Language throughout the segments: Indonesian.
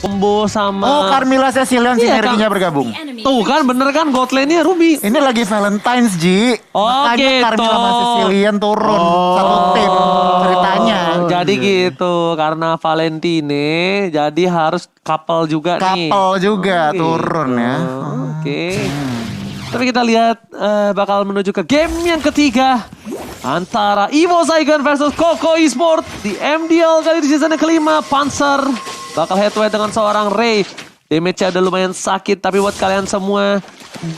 Combo sama... Oh, Carmilla Cecilion sinerginya bergabung. Tuh kan bener kan God lane-nya Ruby. Ini lagi Valentine's, Ji. Oh, Makanya gitu. Carmilla sama Cecilion turun satu tim ceritanya. Jadi gitu, karena Valentine jadi harus couple juga nih. Couple juga Oh, turun ya. Oke. Tapi kita lihat bakal menuju ke game yang ketiga. Antara Evo Saigon versus Koko Esport di MDL kali di season yang kelima. Panzer bakal head to head dengan seorang Ray. Damage-nya udah lumayan sakit, tapi buat kalian semua,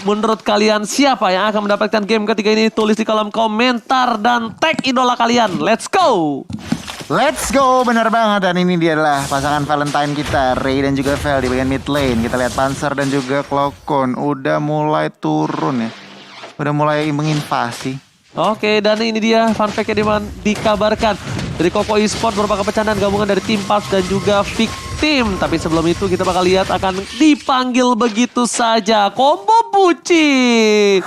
menurut kalian siapa yang akan mendapatkan game ketiga ini? Tulis di kolom komentar dan tag idola kalian. Let's go! Let's go, benar banget. Dan ini dia adalah pasangan Valentine kita, Ray dan juga Vel di bagian mid lane. Kita lihat Panzer dan juga Cloakon udah mulai turun ya. Udah mulai menginvasi. Oke, dan ini dia fun fact-nya dikabarkan dari Koko Esport berupa kepecahan gabungan dari Team Pulse dan juga Victim. Tapi sebelum itu kita bakal lihat akan dipanggil begitu saja. Combo bucin.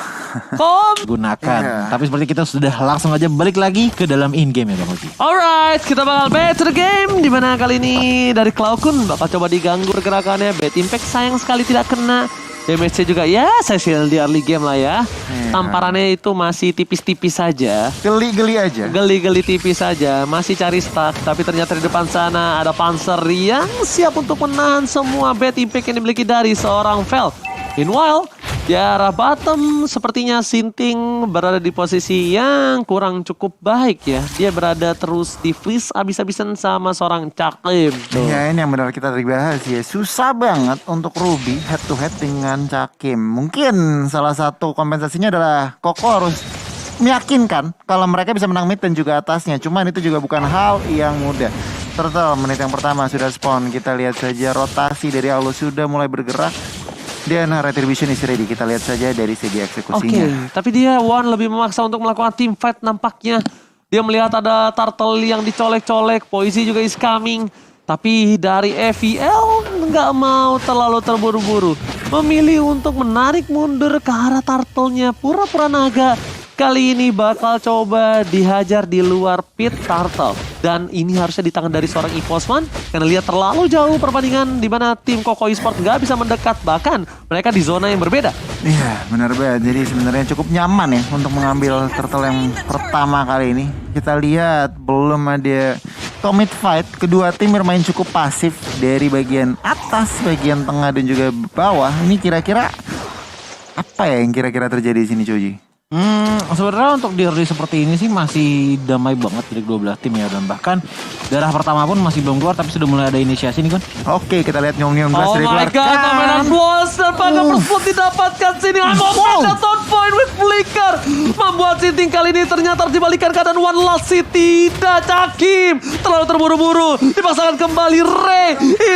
Gunakan. Tapi seperti kita sudah langsung aja balik lagi ke dalam in-game ya Bang Oji. Alright, kita bakal back to the game. Dimana kali ini dari Cloakun bakal coba diganggu pergerakannya. Bad Impact sayang sekali tidak kena. Damage-nya juga ya Cecil di early game lah ya. Tamparannya itu masih tipis-tipis saja. Geli-geli aja. Geli-geli tipis saja. Masih cari stack. Tapi ternyata di depan sana ada Panzer yang siap untuk menahan semua bad impact yang dimiliki dari seorang Vel. Meanwhile, di arah bottom sepertinya Sinting berada di posisi yang kurang cukup baik ya. Dia berada terus di freeze abis-abisan sama seorang Cakim. Ya ini yang benar kita tadi bahas ya. Susah banget untuk Ruby head to head dengan Cakim. Mungkin salah satu kompensasinya adalah Koko harus meyakinkan kalau mereka bisa menang mid dan juga atasnya. Cuman itu juga bukan hal yang mudah. Turtle menit yang pertama sudah spawn. Kita lihat saja rotasi dari Aulu sudah mulai bergerak. Dan Retribution is ready. Kita lihat saja dari segi eksekusinya. Tapi dia One lebih memaksa untuk melakukan team fight nampaknya. Dia melihat ada Turtle yang dicolek-colek. Poisi juga is coming. Tapi dari FEL nggak mau terlalu terburu-buru. Memilih untuk menarik mundur ke arah Turtle-nya. Pura-pura naga. Kali ini bakal coba dihajar di luar pit Turtle. Dan ini harusnya di tangan dari seorang Evosman. Karena lihat terlalu jauh perbandingan di mana tim Koko Esport nggak bisa mendekat. Bahkan mereka di zona yang berbeda. Iya benar banget. Jadi sebenarnya cukup nyaman ya untuk mengambil Turtle yang pertama kali ini. Kita lihat belum ada commit fight. Kedua tim bermain cukup pasif dari bagian atas, bagian tengah dan juga bawah. Ini kira-kira apa ya yang kira-kira terjadi di sini, Coji? Sebenarnya untuk di early seperti ini sih masih damai banget dari 12 tim ya. Dan bahkan darah pertama pun masih belum keluar tapi sudah mulai ada inisiasi nih kan. Oke, kita lihat Nyong Blast Oh my god, permainan Walls dan Paga Perspoon didapatkan sini. Ada top point with flicker. Membuat Sinting kali ini ternyata dibalikan keadaan One Last City. Tidak Cakim. Terlalu terburu-buru. Dipasangkan kembali Ray.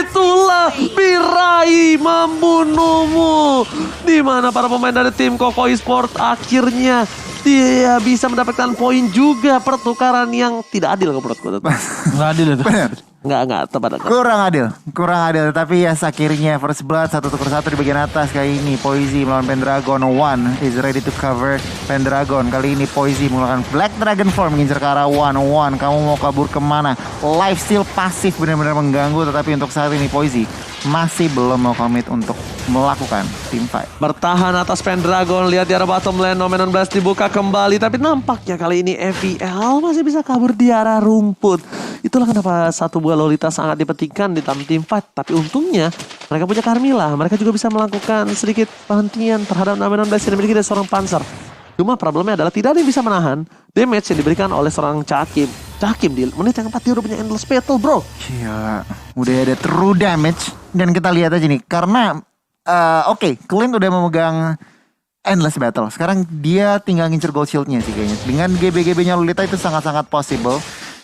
Itulah Mirai membunuhmu. Di mana para pemain dari tim Koko Esport akhirnya dia bisa mendapatkan poin juga. Pertukaran yang tidak adil ke menurutku. Nggak adil itu. Benar. Nggak tepat. Kurang adil. Tapi ya akhirnya First Blood 1-1 di bagian atas kali ini. Poisi melawan Pendragon. One is ready to cover Pendragon. Kali ini Poisi menggunakan Black Dragon Form mengincar ke arah One. Kamu mau kabur kemana? Lifesteal pasif benar-benar mengganggu. Tetapi untuk saat ini Poisi masih belum mau komit untuk melakukan team fight. Bertahan atas Pendragon. Lihat di arah bottom lane. Nomenon Blast dibuka kembali. Tapi nampaknya kali ini FEL masih bisa kabur di arah rumput. Itulah kenapa satu buah Lolita sangat dipentingkan di dalam team fight. Tapi untungnya mereka punya Carmilla. Mereka juga bisa melakukan sedikit penghentian terhadap Nomenon Blast yang dimiliki dari seorang Panzer. Cuma problemnya adalah tidak ada yang bisa menahan damage yang diberikan oleh seorang Cakim. Cakim di menit yang 4 dia udah punya Endless Battle bro. Gila, udah ada true damage. Dan kita lihat aja nih, karena Clint udah memegang Endless Battle. Sekarang dia tinggal ngincer gold shieldnya sih kayaknya. Dengan GB-GB-nya Lolita itu sangat-sangat possible.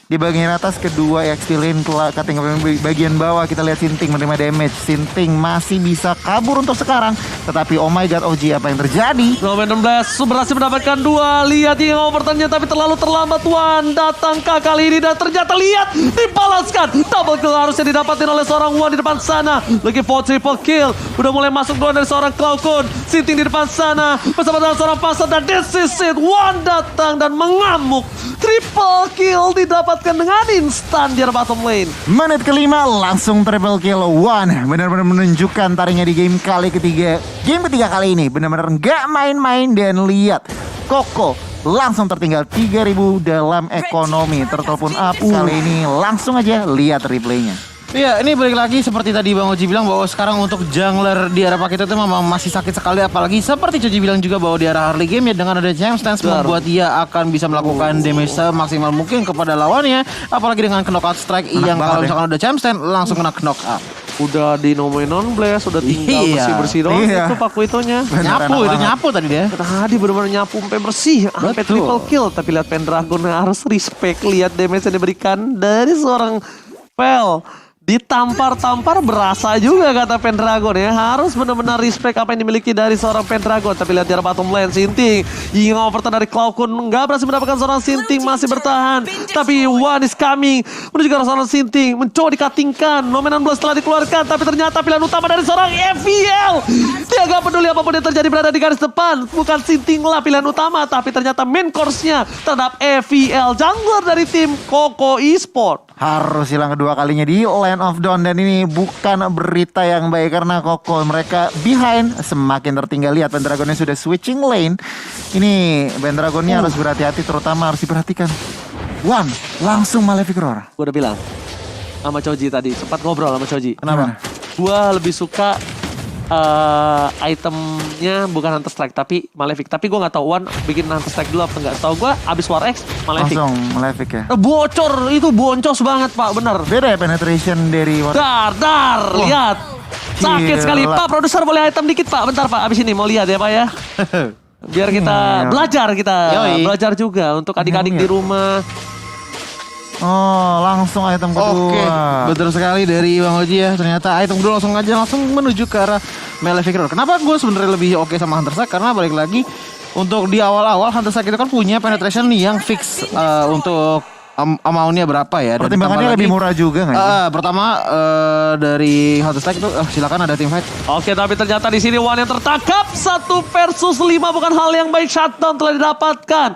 Di bagian atas kedua XP lane cutting bagian bawah kita lihat Sinting menerima damage. Sinting masih bisa kabur untuk sekarang. Tetapi oh my god OG apa yang terjadi? Nomenon Blast berhasil mendapatkan 2. Lihat yang overturnnya tapi terlalu terlambat. One datangkah kali ini dan ternyata lihat dibalaskan. Double kill harusnya didapatin oleh seorang One di depan sana. Lagi for triple kill. Udah mulai masuk duluan dari seorang Cloakun. Sinting di depan sana bersama dengan seorang Panzer dan this is it. One datang dan mengamuk triple kill didapatkan dengan instan di arah bottom lane. Menit kelima langsung triple kill One. Benar-benar menunjukkan taringnya di game ketiga. Game ketiga kali ini benar-benar nggak main-main. Dan lihat Koko langsung tertinggal 3.000 dalam ekonomi. Turtle pun up kali ini. Langsung aja lihat replaynya. Iya, ini balik lagi seperti tadi Bang Oji bilang bahwa sekarang untuk jungler di arah paket itu memang masih sakit sekali. Apalagi seperti Coji bilang juga bahwa di arah early game ya dengan ada James Stance membuat dia akan bisa melakukan damage semaksimal mungkin kepada lawannya. Apalagi dengan knockout strike yang kalau misalkan ada James Stance langsung kena knock up. Udah di nomain non-blast, udah tinggal bersih-bersih doang itu Pak Kuitonya. Nyapu tadi dia. Tadi benar-benar nyapu sampai bersih, sampai triple kill. Tapi lihat Pendragon harus respect, lihat damage yang diberikan dari seorang Fel. Ditampar-tampar berasa juga kata Pendragon ya. Harus benar-benar respect apa yang dimiliki dari seorang Pendragon. Tapi lihat di arah bottom lane, Sinting ingin overturn dari Cloudcon, nggak berhasil mendapatkan seorang Sinting, masih bertahan. Tapi One is coming menuju ke arah seorang Sinting, mencoba dikatingkan. Nomenan Blast telah dikeluarkan, tapi ternyata pilihan utama dari seorang FVL. Dia gak peduli apapun yang terjadi, berada di garis depan. Bukan Sinting lah pilihan utama, tapi ternyata main course-nya terhadap FVL, jungler dari tim Koko Esport. Harus hilang kedua kalinya di Land of Dawn. Dan ini bukan berita yang baik karena Koko mereka behind, semakin tertinggal. Lihat Pendragonnya sudah switching lane. Ini Pendragonnya harus berhati-hati, terutama harus diperhatikan One langsung Malefic Roar. Gue udah bilang sama Choji tadi, sempat ngobrol sama Choji. Kenapa? Gue lebih suka itemnya bukan Hunter Strike tapi Malefic. Tapi gue gak tahu One bikin Hunter Strike dulu apa enggak. Tahu gue abis War X Malefic. Langsung Malefic ya. Bocor itu, boncos banget Pak, bener. Beda ya penetration dari Dar, lihat. Sakit Gila. sekali Pak. Produser boleh item dikit Pak, bentar Pak. Abis ini mau lihat ya Pak ya. Biar kita belajar, belajar juga untuk adik-adik di rumah. Oh, langsung item kedua. Oke, betul sekali dari Bang Oji ya. Ternyata item kedua langsung menuju ke arah Malefic Roar. Kenapa gue sebenarnya lebih oke sama Hunter Strike? Karena balik lagi untuk di awal-awal Hunter Strike itu kan punya penetration yang fix untuk amount-nya berapa ya. Pertimbangannya lebih murah juga nggak sih? Pertama dari Hunter Strike itu silakan ada team fight. Oke, tapi ternyata di sini One yang tertangkap 1 versus 5 bukan hal yang baik. Shutdown telah didapatkan.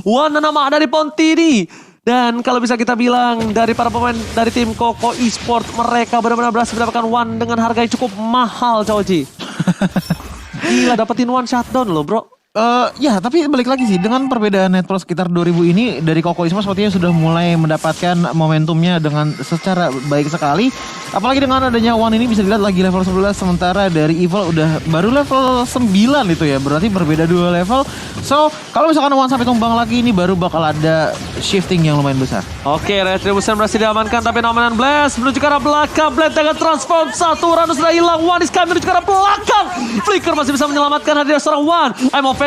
One nama dari Pontini. Dan kalau bisa kita bilang dari para pemain dari tim Koko Esport, mereka benar-benar berhasil mendapatkan One dengan harga yang cukup mahal, Choji. Gila, dapetin One shutdown loh, bro. Ya, tapi balik lagi sih dengan perbedaan net plus sekitar 2000 ini dari Koko Esport sepertinya sudah mulai mendapatkan momentumnya dengan secara baik sekali. Apalagi dengan adanya One ini bisa dilihat lagi level 11 sementara dari Evil udah baru level 9 itu ya. Berarti berbeda 2 level. So, kalau misalkan One sampai tumbang lagi ini baru bakal ada shifting yang lumayan besar. Oke, Retribution berhasil diamankan tapi Nomenan Blast menuju ke arah belakang. Blade dengan transform, satu Uranus sudah hilang. One is coming menuju ke arah belakang. Flicker masih bisa menyelamatkan hadir seorang One. I'm offended.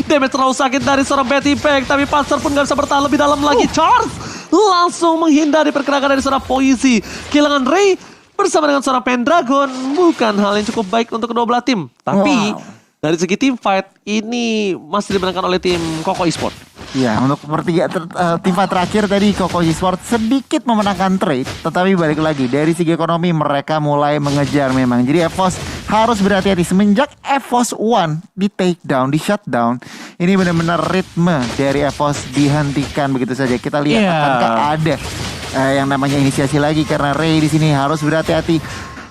Damage terlalu sakit dari seorang Betty Pack, tapi Panzer pun gak bisa bertahan lebih dalam lagi. Charles langsung menghindari pergerakan dari seorang Poisi. Kehilangan Ray bersama dengan seorang Pendragon bukan hal yang cukup baik untuk kedua belah tim. Tapi dari segi team fight ini masih dimenangkan oleh tim Koko Esport. Ya, untuk tim fight terakhir tadi Koko Esport sedikit memenangkan trade, tetapi balik lagi dari segi ekonomi mereka mulai mengejar memang. Jadi EVOS harus berhati-hati semenjak EVOS One di take down, di shutdown. Ini benar-benar ritme dari EVOS dihentikan begitu saja. Kita lihat akankah ada yang namanya inisiasi lagi karena Ray di sini harus berhati-hati.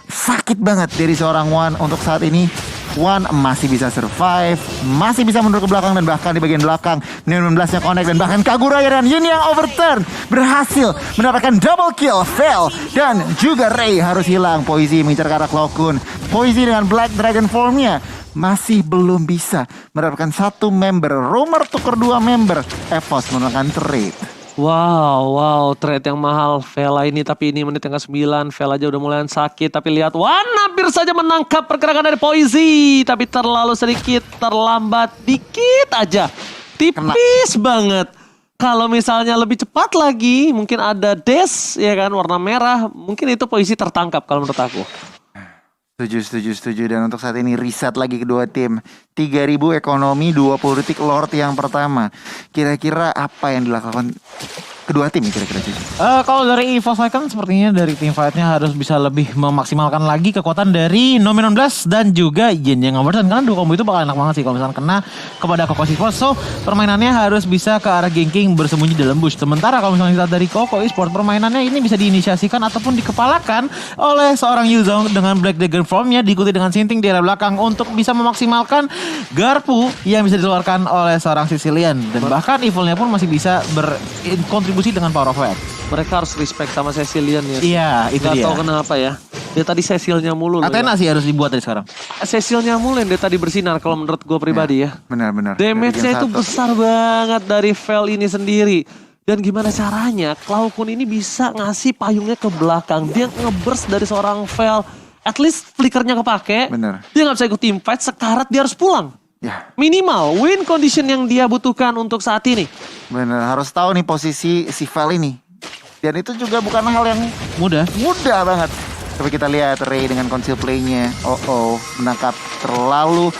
Sakit banget dari seorang One untuk saat ini. One masih bisa survive, masih bisa mundur ke belakang dan bahkan di bagian belakang Neon 16-nya connect dan bahkan Kaguraya dan Yun yang overturn berhasil mendapatkan double kill, fail dan juga Ray harus hilang. Poisi mengincar ke arah Cloudcon. Poisi dengan Black Dragon formnya masih belum bisa mendapatkan satu member. Rumor tuker 2 member. EVOS menggunakan trade. Wow, trade yang mahal Vela ini, tapi ini menit yang ke-9, Vela aja udah mulai sakit, tapi lihat One hampir saja menangkap pergerakan dari Poisi, tapi terlalu sedikit, terlambat dikit aja, tipis banget. Kalau misalnya lebih cepat lagi, mungkin ada dash ya kan, warna merah, mungkin itu Poisi tertangkap kalau menurut aku. Setuju. Dan untuk saat ini reset lagi kedua tim. 3.000 ekonomi, 20 detik Lord yang pertama. Kira-kira apa yang dilakukan kedua tim kira-kira Cucu? Kalau dari EVOS Icon sepertinya dari tim fight-nya harus bisa lebih memaksimalkan lagi kekuatan dari Nominon Blast dan juga Yin yang Overturn. Karena dua combo itu bakal enak banget sih kalau misalnya kena kepada Koko Esports. So permainannya harus bisa ke arah ganking bersembunyi dalam bush. Sementara kalau misalnya kita dari Koko Esports, permainannya ini bisa diinisiasikan ataupun dikepalakan oleh seorang Yuzong dengan Black Dagger Formnya diikuti dengan Sinting di area belakang untuk bisa memaksimalkan garpu yang bisa dikeluarkan oleh seorang Sicilian. Dan bahkan Evilnya pun masih bisa berkontribusi dengan Power of Wax. Mereka harus respect sama Cecilian ya. Iya, itu Gak dia. tahu kenapa ya. Dia tadi Cecilnya mulu loh. Athena sih harus dibuat dari sekarang. Cecilnya mulu yang dia tadi bersinar kalau menurut gue pribadi ya. Benar-benar. Damage-nya itu besar banget dari Vel ini sendiri. Dan gimana caranya Cloud Kun ini bisa ngasih payungnya ke belakang. Dia ngeburst dari seorang Vel. At least flickernya kepake. Bener. Dia gak bisa ikut team fight. Sekarat dia harus pulang. Ya, Minimal win condition yang dia butuhkan untuk saat ini. benar. Harus tahu nih posisi si Vel ini. Dan itu juga bukan hal yang Mudah. mudah banget. Tapi kita lihat Ray dengan conceal play-nya. Menangkap terlalu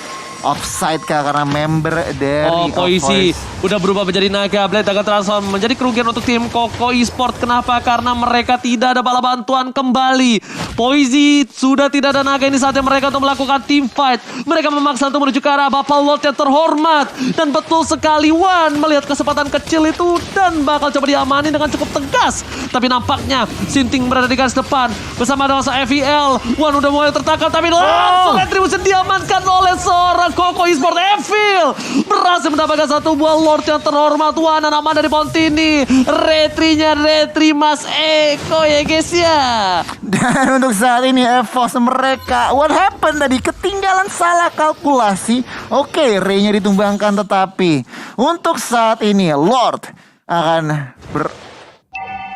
offside kah karena member dari Poisi Voice. udah berubah menjadi naga. Blade akan transform menjadi kerugian untuk tim Koko Esports. Kenapa? Karena mereka tidak ada bala bantuan kembali. Poisi sudah tidak ada naga, ini saatnya mereka untuk melakukan team fight. Mereka memaksa untuk menuju ke arah Bapak Lord yang terhormat. Dan betul sekali Wan melihat kesempatan kecil itu dan bakal coba diamani dengan cukup tegas. Tapi nampaknya Sinting berada di garis depan bersama dengan FEL. Wan udah mulai tertangkap tapi langsung Retribution diamankan oleh seorang Koko Esports. Evil berhasil mendapatkan satu buah Lord yang terhormat. Wana nama dari Pontini. Retri Mas Eko ya guys ya. Dan untuk saat ini EVOS mereka, what happened tadi? Ketinggalan salah kalkulasi. Oke, Ray-nya ditumbangkan tetapi untuk saat ini Lord akan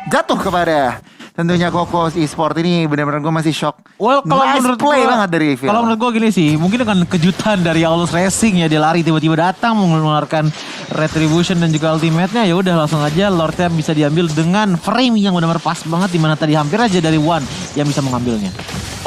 jatuh kepada tentunya Koko Esports. Ini benar-benar gue masih shock. Well, kalau Nice menurut play gua- banget dari Evil. Kalau menurut gue gini sih, mungkin dengan kejutan dari Aulus Racing ya, dia lari tiba-tiba datang mengeluarkan Retribution dan juga ultimate-nya, ya udah langsung aja Lordnya bisa diambil dengan frame yang benar-benar pas banget, dimana tadi hampir aja dari One yang bisa mengambilnya.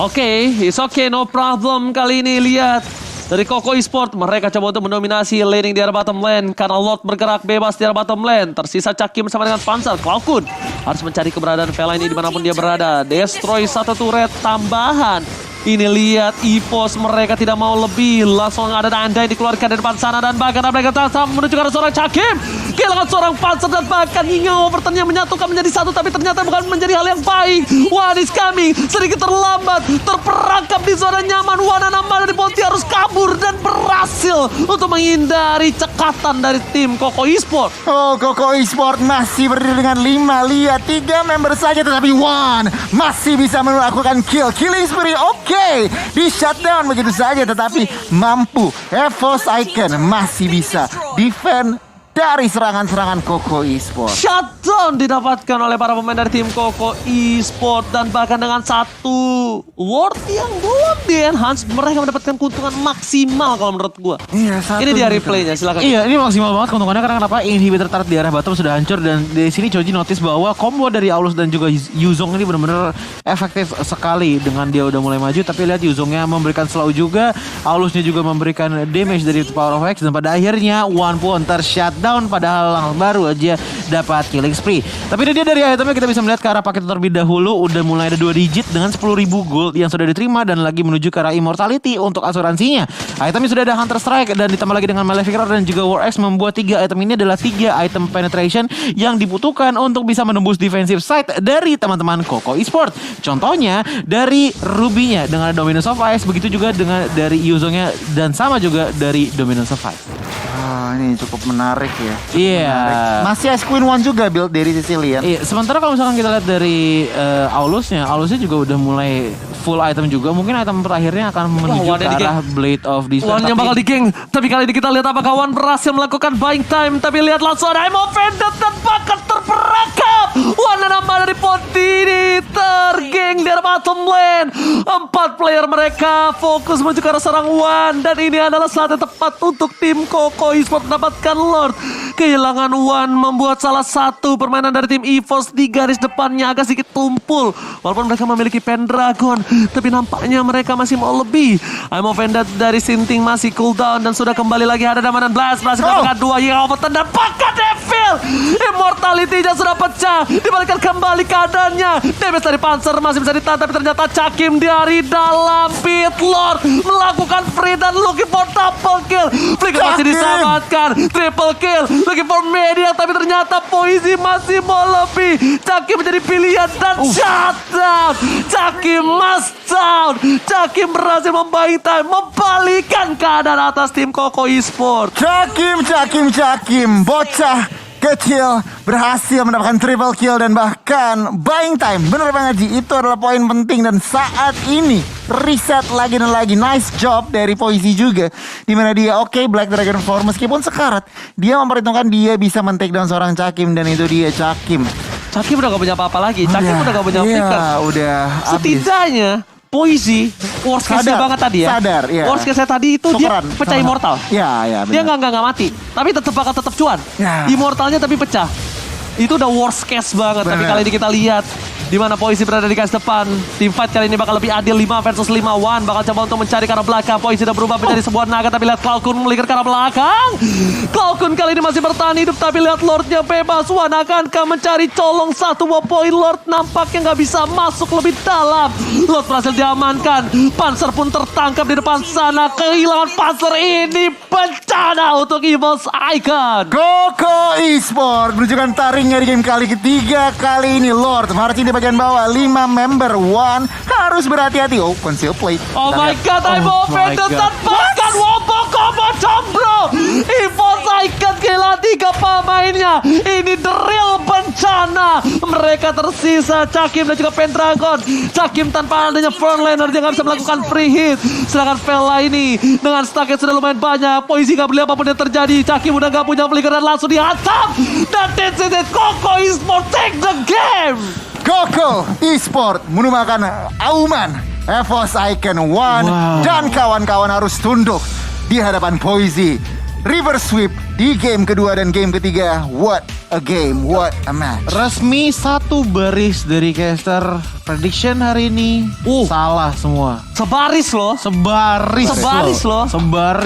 Oke, it's okay, no problem. Kali ini lihat dari Koko Esports, mereka coba untuk mendominasi laning di arah bottom lane karena Lord bergerak bebas di arah bottom lane. Tersisa Cakim sama dengan Panzer. Cloud Kun harus mencari keberadaan Vela ini dimanapun dia berada. Destroy satu turret tambahan. Ini lihat EVOS mereka tidak mau lebih. Langsung ada Nanda yang dikeluarkan dari depan sana dan bahkan mereka datang menuju ke arah seorang Cakim. Kehilangan seorang Panzer dan bahkan hingga Overturn yang menyatukan menjadi satu tapi ternyata bukan menjadi hal yang baik. One is coming, sedikit terlambat, terperangkap di zona nyaman. Wana nama dari Ponti harus kabur dan berhasil untuk menghindari cekatan dari tim Koko Esports. Koko Esports masih berdiri dengan 5. Lihat 3 member saja tetapi One masih bisa melakukan killing spree. Oke, di shutdown begitu saja tetapi mampu. EVOS Icon masih bisa defend dari serangan-serangan Koko Esports. Shutdown didapatkan oleh para pemain dari tim Koko Esports dan bahkan dengan satu ward yang belum di-enhance, mereka mendapatkan keuntungan maksimal kalau menurut gua. Iya, satu Ini dia gitu. replaynya, silakan. Iya, ini maksimal banget keuntungannya karena kenapa? Inhibitor turret di arah bottom sudah hancur dan di sini Choji notice bahwa combo dari Aulus dan juga Yuzong ini benar-benar efektif sekali dengan dia udah mulai maju. Tapi lihat Yuzongnya memberikan slow juga, Aulusnya juga memberikan damage dari Power of X dan pada akhirnya One pun tershutdown padahal baru aja dapat killing spree. Tapi ini dia dari itemnya kita bisa melihat ke arah paket terlebih dahulu udah mulai ada 2 digit dengan 10.000 gold yang sudah diterima dan lagi menuju ke arah immortality untuk asuransinya. Itemnya sudah ada Hunter Strike dan ditambah lagi dengan Malefic Roar dan juga War Axe membuat 3 item ini adalah 3 item penetration yang dibutuhkan untuk bisa menembus defensive side dari teman-teman Koko Esports. Contohnya dari Ruby-nya dengan Dominance of Ice, begitu juga dengan dari Yuzongnya dan sama juga dari Dominance of Ice. Ini cukup menarik ya. Iya. Masih Ice Queen One juga build dari Sicilian. Iya, sementara kalau misalkan kita lihat dari Aulusnya juga udah mulai full item juga. Mungkin item terakhirnya akan menuju Wan ke yang arah Blade of Despair. Wan yang bakal di-geng, tapi kali ini kita lihat apakah Wan berhasil melakukan buying time. Tapi lihat langsung ada Emo Vendor dan bahkan terperangkap. Wan dan nambah dari Podini. Tergeng dari bottom lane. 4 player mereka fokus menuju ke arah sarang Wan. Dan ini adalah saat yang tepat untuk tim Koko Esports mendapatkan Lord. Kehilangan Wan membuat salah satu permainan dari tim EVOS di garis depannya agak sedikit tumpul. Walaupun mereka memiliki Pendragon, tapi nampaknya mereka masih mau lebih. I'm offended dari Sinting masih cooldown dan sudah kembali lagi ada Damanan Blast. Berhasil mendapatkan 2 Yang Overton dan Pakat Devil. Immortality-nya sudah pecah. Dibalikan kembali keadaannya. Damage dari Panzer masih bisa ditahan, tapi ternyata Cakim dari dalam pit Lord melakukan free dan looking for double kill. Flicker masih diselamatkan. Triple kill. Looking for media, tapi ternyata Poisi masih mau lebih. Cakim menjadi pilihan dan shutdown. Cakim must down. Cakim berhasil membaik time, membalikan keadaan atas tim Koko Esports. Cakim, bocah kecil berhasil mendapatkan triple kill dan bahkan buying time. Bener banget Ji, itu adalah poin penting dan saat ini reset lagi dan lagi. Nice job dari Poisi juga, dimana dia Black Dragon 4 meskipun sekarat, dia memperhitungkan dia bisa men-take down seorang Cakim dan itu dia Cakim. Cakim udah gak punya apa-apa lagi. Cakim udah gak punya flicker. Udah habis. Setidaknya Poisi worst case-nya banget tadi ya. Sadar, iya. Worst case-nya tadi itu Tukeran, dia pecah sama. immortal. Iya, Dia benar. nggak mati, tapi tetap cuan. Ya. Immortalnya tapi pecah. Itu udah worst case banget. Tapi Benar. kali ini kita lihat di mana Poisi berada di garis depan. Team fight kali ini bakal lebih adil, 5 versus 5. Wan bakal coba untuk mencari ke arah belakang. Poisi sudah berubah menjadi sebuah naga, tapi lihat Cloudkun melingkar ke arah belakang. Cloudkun kali ini masih bertahan hidup, tapi lihat Lordnya bebas. Wan akankah mencari colong 1 buah poin. Lord nampaknya nggak bisa masuk lebih dalam. Lord berhasil diamankan. Panzer pun tertangkap di depan sana. Kehilangan Panzer ini bencana untuk EVOS Icon. Koko Esports menunjukkan taringnya di game kali ketiga kali ini. Lord marching di bagian bawah, 5 member. One harus berhati-hati. Conceal plate. Oh my god, I'm Oh offended my dan bahkan Wombo Combo Jombro. EVOS Icon kehilangan 3 pemainnya. Ini the real bencana. Mereka tersisa Cakim dan juga Pendragon. Cakim tanpa adanya frontliner dia nggak bisa melakukan free hit. Sedangkan Vela ini dengan stack yang sudah lumayan banyak. Poisi nggak beli apapun yang terjadi. Cakim udah nggak punya flicker dan langsung dihantam. Dan that's it. Koko Esports take the game. Koko Esports menumakan auman EVOS Icon One dan kawan-kawan harus tunduk di hadapan Poisi. River sweep di game kedua dan game ketiga. What a game, what a match. Resmi 1 baris dari caster prediction hari ini salah semua. Sebaris loh. Sebaris Sebaris loh. Sebaris.